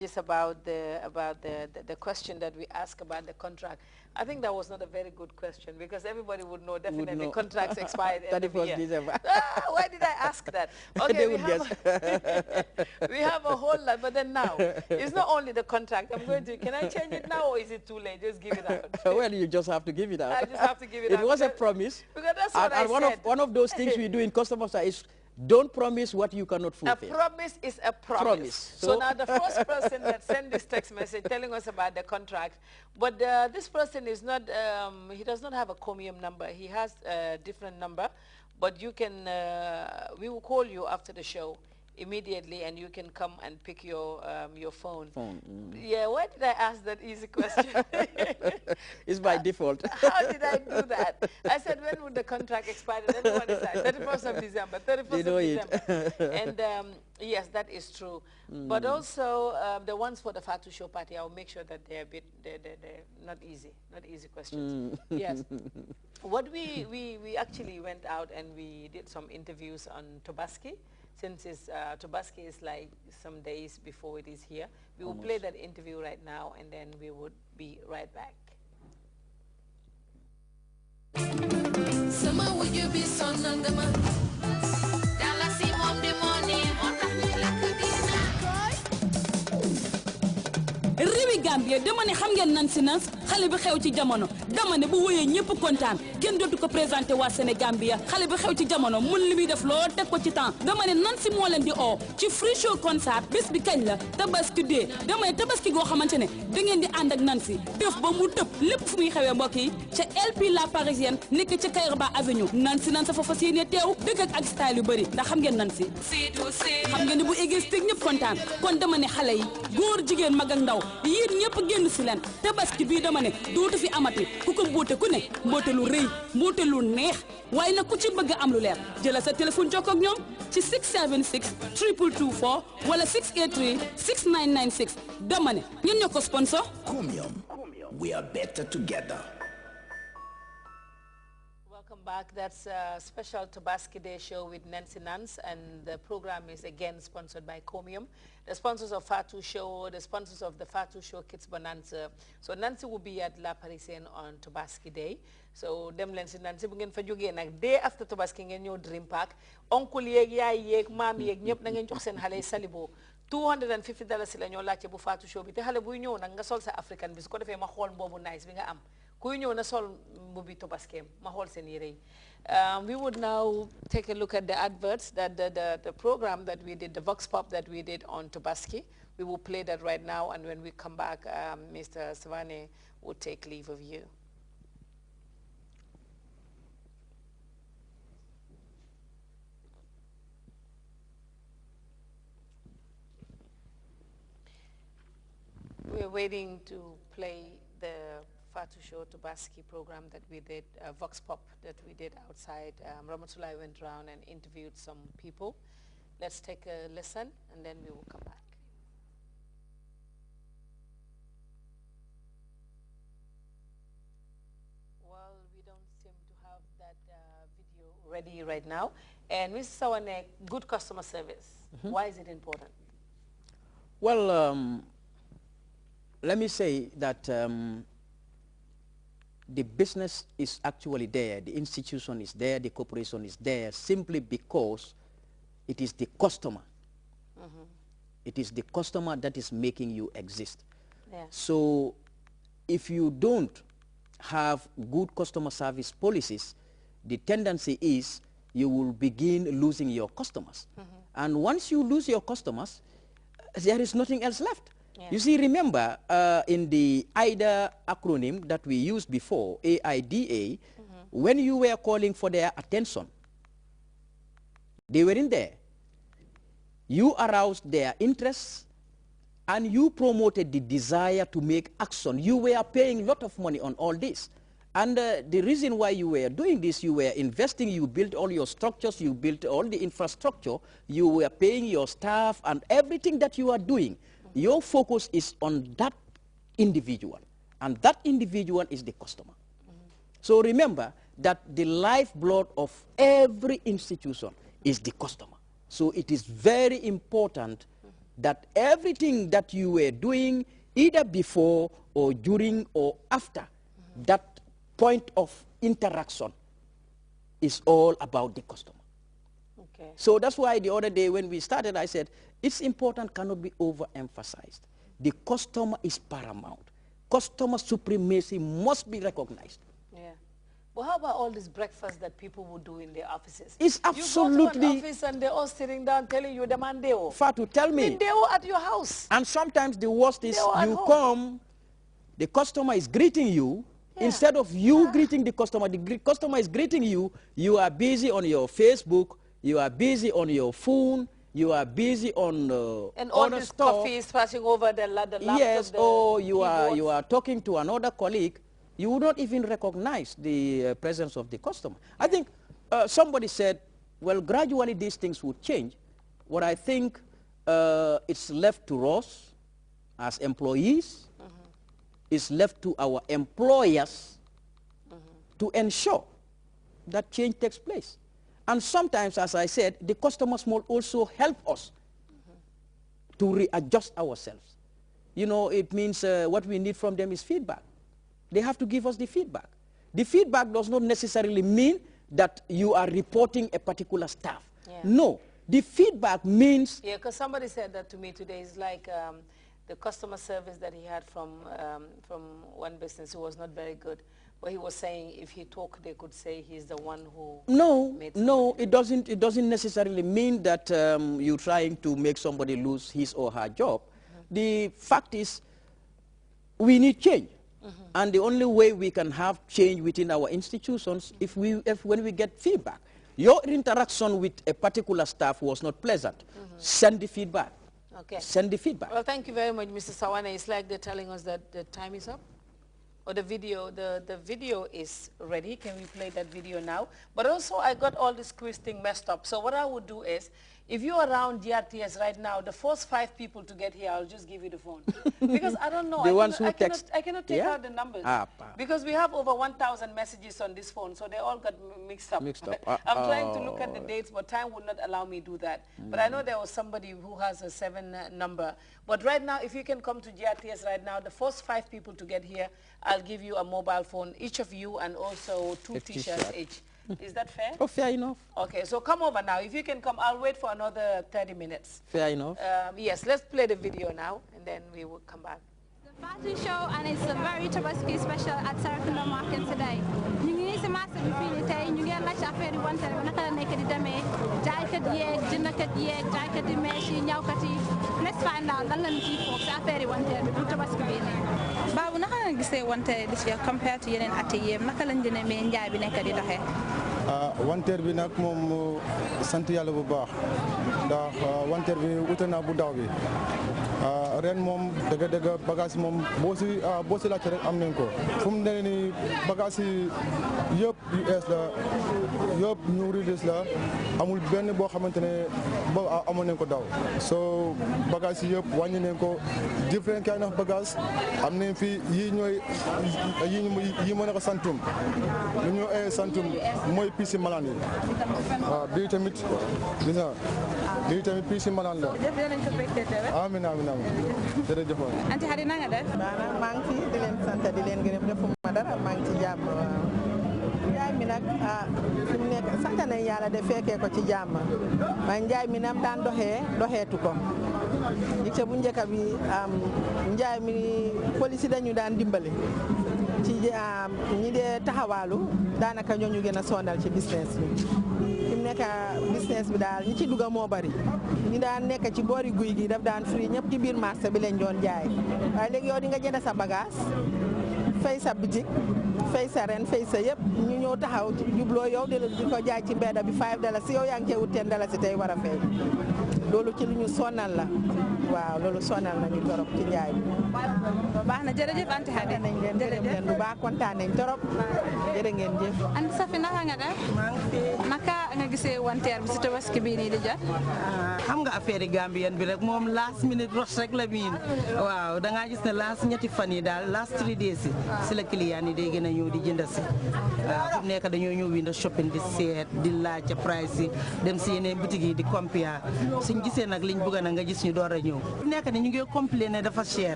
Just about the question that we asked about the contract. I think that was not a very good question because everybody would know definitely contracts expired end of the year. December. Why did I ask that? Okay, we have a whole lot, but then now it's not only the contract. Can I change it now or is it too late? Just give it out. Well, you just have to give it out. I just have to give it out. It was a promise. Because that's what I said. One of those things we do in customer service is don't promise what you cannot fulfill. A promise is a promise. So now the first person that sent this text message telling us about the contract, but this person is not, he does not have a Comium number. He has a different number, but you can, we will call you after the show immediately and you can come and pick your phone. Yeah, why did I ask that easy question? It's by default. How did I do that? I said, when would the contract expire? And everyone decided, 31st of December, 31st of December. And yes, that is true. But also, the ones for the Fatu Show party, I'll make sure that they're not easy questions. Yes. What we actually went out and we did some interviews on Tobaski. Since Tobaski is like some days before it is here. We will play that interview right now and then we would be right back. Summer, would you be so nangama? Dalasi mom the money, Riwi Gambia dama ne xam ngeen Nancy Nance xale bi xew ci jamono dama ne bu woyé ñepp kontaan kenn dootu ko présenter wa Sénégambia xale bi xew ci jamono mën limi def lo tek ko ci temps dama ne Nancy mo leen di o ci free show concert bés bi kañ la Tabaski dé dama ne Tabaski go xamantene da ngeen di and ak Nancy def ba mu tepp lepp fu muy xewé mbokk yi ci LP La Parisienne nek ci Kayraba Avenue Nancy Nance fa fasiyene teew deug ak style yu bari ndax xam ngeen Nancy xam ngeen bu égistique ñepp kontaan kon dama ne xale yi goor jigéen mag ak ndaw yéen ñëpp génn si leen Tabaski bii dama ne dootu fi amati ku ko mboote ku ne mboote lu rëy mboote lu neex waaye nag ku ci bëgg am lu leer jëla sa téléphone jokkoo ak ñoom ci 676 2224 wala 683 6996 dama ne ñun ñoo ko sponsor. Comium, we are better together. Welcome back. That's a special Tobaski Day show with Nancy Nance, and the program is again sponsored by Comium, the sponsors of Fatu Show, the sponsors of the Fatu Show Kids Bonanza. So Nancy will be at La Parisienne on Tobaski Day. So dem len si Nancy bu ngeen fa jógee nag day after Tobaski ngeen ñëw Dream Park oncle yeeg yaay yeeg maam yeeg ñëpp na ngeen jox seen xale yi salibo $250 la ñoo laajte bu Fatu Show bi te xale buy ñëw nag nga sol sa african bi su ko defee ma xool boobu nice bi nga am kuy ñëw na sol mbubi Tobaskeem ma xool seen yére yi. We would now take a look at the adverts, that the program that we did, the Vox Pop that we did on Tobaski. We will play that right now, and when we come back, Mr. Savane will take leave of you. We're waiting to play the Fatu Show Tobaski program that we did, Vox Pop that we did outside. Ramatulai went around and interviewed some people. Let's take a listen and then we will come back. Well, we don't seem to have that video ready right now. And Mr. Sawane, good customer service. Why is it important? Well, let me say that the business is actually there, the institution is there, the corporation is there simply because it is the customer. It is the customer that is making you exist. Yeah. So if you don't have good customer service policies, the tendency is you will begin losing your customers. And once you lose your customers, there is nothing else left. Yeah. You see, remember in the AIDA acronym that we used before, AIDA, when you were calling for their attention, they were in there. You aroused their interest and you promoted the desire to make action. You were paying a lot of money on all this. And the reason why you were doing this, you were investing, you built all your structures, you built all the infrastructure, you were paying your staff and everything that you are doing. Your focus is on that individual, and that individual is the customer. So remember that the lifeblood of every institution is the customer. So it is very important that everything that you were doing either before or during or after that point of interaction is all about the customer. Okay. So that's why the other day when we started, I said, it's important, cannot be overemphasized. The customer is paramount. Customer supremacy must be recognized. Yeah. Well, how about all this breakfast that people would do in their offices? It's absolutely... You go to an office and they're all sitting down telling you, demandeo. Fatu, tell me. Deo at your house. And sometimes the worst is you come, the customer is greeting you. Yeah. Instead of you greeting the customer is greeting you. You are busy on your Facebook. You are busy on your phone. You are busy on and all this coffee is passing over the laptop. Yes, or you are talking to another colleague. You would not even recognize the presence of the customer. I think somebody said, well, gradually these things would change. What I think it's left to us as employees, it's left to our employers to ensure that change takes place. And sometimes, as I said, the customers will also help us to readjust ourselves. You know, it means what we need from them is feedback. They have to give us the feedback. The feedback does not necessarily mean that you are reporting a particular staff. Yeah. No, the feedback means... Yeah, because somebody said that to me today. It's like the customer service that he had from one business who was not very good. But he was saying if he talked, they could say he's the one who... No, it doesn't necessarily mean that you're trying to make somebody lose his or her job. The fact is, we need change. And the only way we can have change within our institutions if when we get feedback. Your interaction with a particular staff was not pleasant. Send the feedback. Okay. Send the feedback. Well, thank you very much, Mr. Sawane. It's like they're telling us that the time is up. Or the video is ready. Can we play that video now? But also, I got all this quiz thing messed up. So what I would do is, if you're around GRTS right now, the first 5 people to get here, I'll just give you the phone. Because I don't know. I cannot take out the numbers. Because we have over 1,000 messages on this phone, so they all got mixed up. I'm trying to look at the dates, but time would not allow me to do that. But I know there was somebody who has a 7 number. But right now, if you can come to GRTS right now, the first 5 people to get here, I'll give you a mobile phone, each of you, and also 2 T-shirts each. Is that fair? Oh, fair enough. Okay, so come over now. If you can come, I'll wait for another 30 minutes. Fair enough. Yes, let's play the video now, and then we will come back. The Fatu show, and it's a very Tabaski special at Sarakunda Market today. ñu ngi ci marché bi fii nii tey ñu ngi laaj affaire yi wante bi naka la nekk di demee jaaykat yeeg jëndkat yeeg jaaykat yi mees yi ñawkat yi let's find out lan la ñu ciy foog ci affaire yi wante bi du Tabaski bi nii. Baabu naka nga gisee wante this year compared to yeneen at yi naka lañ dina mee njaay bi nekk di doxee. Wanteer bi nag moom sant yàlla bu baax ndax wanteer bi wute na bu daw bi ren moom dëgg-dëgg bagage moom boo si laajte rek am nañ ko fu mu ne nii bagage yi yëpp US la yëpp ñu release la amul benn boo xamante ne ba amoon nañ ko daw so bagage yi yëpp wàññi nañ ko different kind of bagage am nañ fi yi ñooy yi mën a ko santum lu ñu santum mooy piisi malaan yi waaw bii tamit gis nga bii tamit piisi malaan la amiin amiin amiin jërëjëf anti Hadi na nga def maa ngi fi di leen sant di leen gërëm defuma dara maa ngi ci jàmm njaay mi nag fi mu nekk sant nañ yàlla de fekkee ko ci jàmm waaye njaay mi nam daan doxeetu ko ci bu njëkk bi njaay mi police dañu daan dimbali ci ñi dee taxawaalu daanaka ñooñu gën a sonal ci business bi fi mu nekk business bi daal ñi ci dugga moo bari ñi daan nekk ci boori guy gi daf daan free ñëpp ci biir marché bi lañ doon jaay waaye léegi yow di nga jënd sa bagage fay sa bitik fay sa ren fay sa yëpp ñu ñëw taxaw jubloo yow di ko jaay ci mbedda bi $5 si yow yaa ngi cee wut $10 tey war a fay loolu ci lu ñu sonal la waaw loolu sonal nañu torop ci njaay bi. baax na jërëjëf anti Hadi nañ leen gërëm leen bu baax kontaan nañ torop jërë ngeen jëf. anti Safi naka nga def. maa ngi fi. naka nga gisee wanteer bi si Tabaski bii nii di jot. xam nga affaire yi Gambien bi rek moom last minute rush rek la miin waaw da ngaa gis ne last ñetti fan yi daal last 3 days si la client yi day gën a ñëw di jënd si waaw fu mu nekk dañoo ñëw window shopping di seet di laajte price yi dem si yeneen boutique yi di compare suñ gisee nag liñ bëgg na nga gis ñu door a ñëw nekk ni ñu ngi complain ne dafa cher